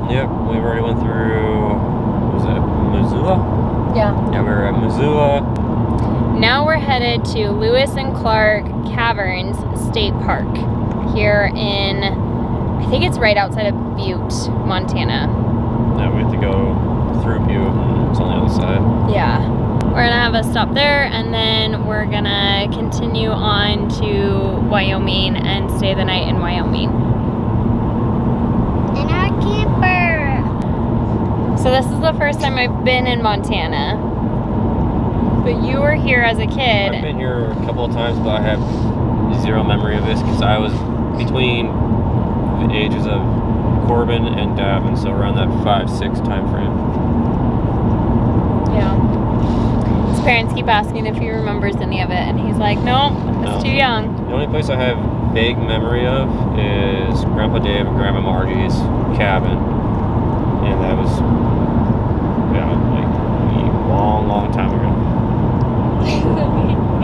Yep, we've already went through, was it Missoula? Yeah. Yeah, we were at Missoula. Now we're headed to Lewis and Clark Caverns State Park here in, I think it's right outside of Butte, Montana. Yeah, we have to go through Butte and it's on the other side. Yeah. We're gonna have a stop there and then we're gonna continue on to Wyoming and stay the night in Wyoming. In our camper. So this is the first time I've been in Montana. But you were here as a kid. I've been here a couple of times, but I have zero memory of this because I was between the ages of Corbin and Davin, so around that 5-6 time frame. Yeah. His parents keep asking if he remembers any of it, and he's like, no, it's too young. The only place I have vague memory of is Grandpa Dave and Grandma Margie's cabin, and that was like a long, long time ago.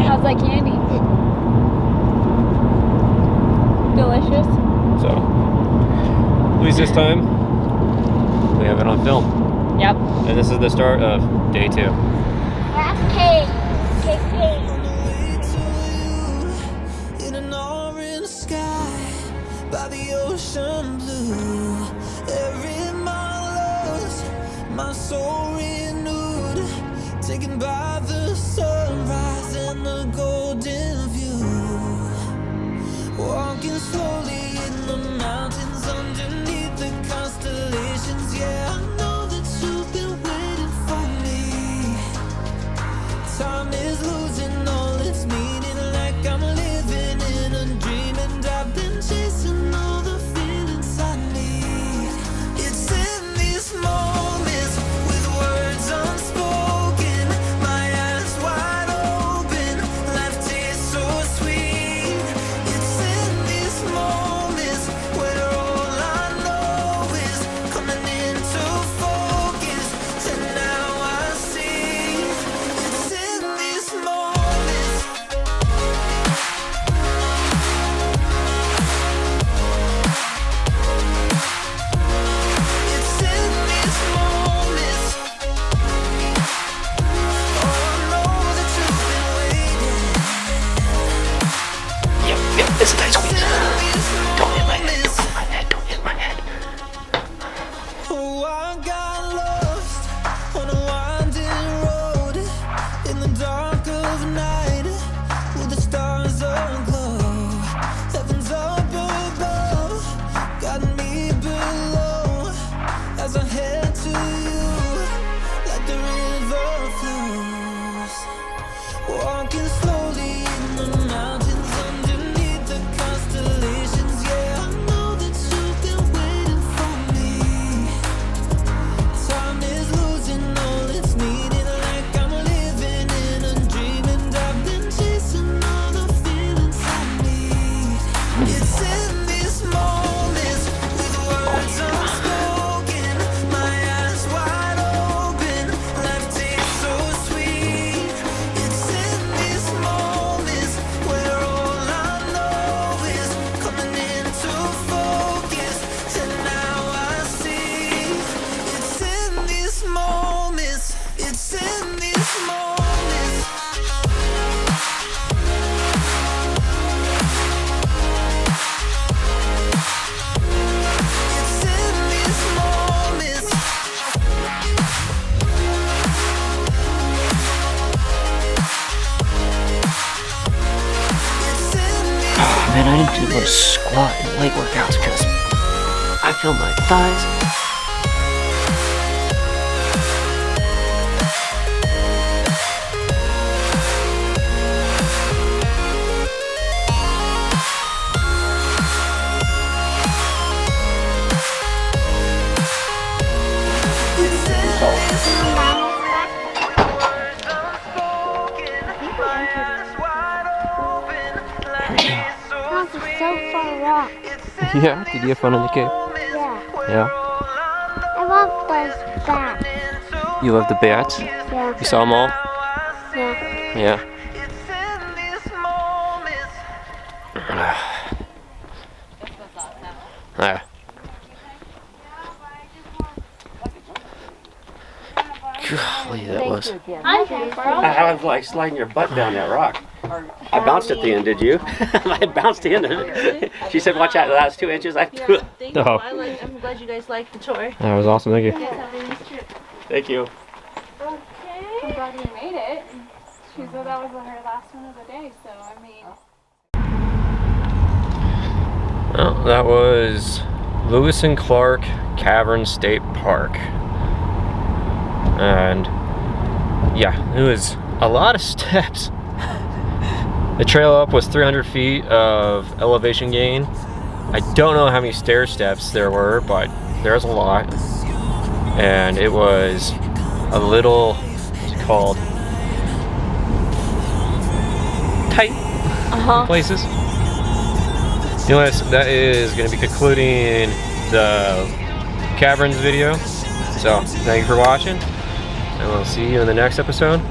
How's that candy? Delicious. So, at least this time, we have it on film. Yep. And this is the start of day 2. That's cake. Cake. In an orange sky by the ocean blue, every mile lost, my soul renewed, taken by the sunrise and the golden view, walking slowly in the mountains underneath the constellations. Yeah, I know that you've been waiting for me. Time is losing all its meaning, like I'm living in a dream, and I've been chasing all the feelings I need. It's in these moments with words unspoken, my eyes wide open, life tastes so sweet. It's in these moments where all I know is coming into focus, and now I see. It's in these moments. It's in these moments. Oh, I know that you've been waiting. Yep, it's a tight squeeze. It's in these Don't hit my head, moments. don't hit my head. Oh, I got lost on a winding road in the dark of night with the stars aglow. Heaven's up above, got me below as I head to you like the river flows. Walking slowly in the mountains underneath the constellations. Yeah, I know that you've been waiting for me. Time is losing all its meaning, like I'm living in a dream, and I've been chasing all the feelings I need. It's in these moments with words unspoken, my eyes wide open, life tastes so sweet. It's in these moments where all I know is coming into focus, and now I see. It's in these moments. It's in these moments. It's in these moments. It's in these Man, I didn't do those squat and leg workouts because I feel my thighs. House is so far off. Yeah, did you have fun in the cave? Yeah. Yeah. I love those bats. You love the bats? Yeah. You saw them all? Yeah. Yeah. Golly, that was. I was like sliding your butt down that rock. I bounced at the end, did you? I bounced the end of it. She said, watch out, the last 2 inches. Thank you. Oh. I'm glad you guys liked the tour. That was awesome. Thank you. Thank you. I'm glad you made it. She said that was her last one of the day, so I mean. Well, that was Lewis and Clark Caverns State Park. And yeah, it was a lot of steps. The trail up was 300 feet of elevation gain. I don't know how many stair steps there were, but there's a lot. And it was a little, what's it called? Tight places. You know, that is going to be concluding the Caverns video. So, thank you for watching, and we'll see you in the next episode.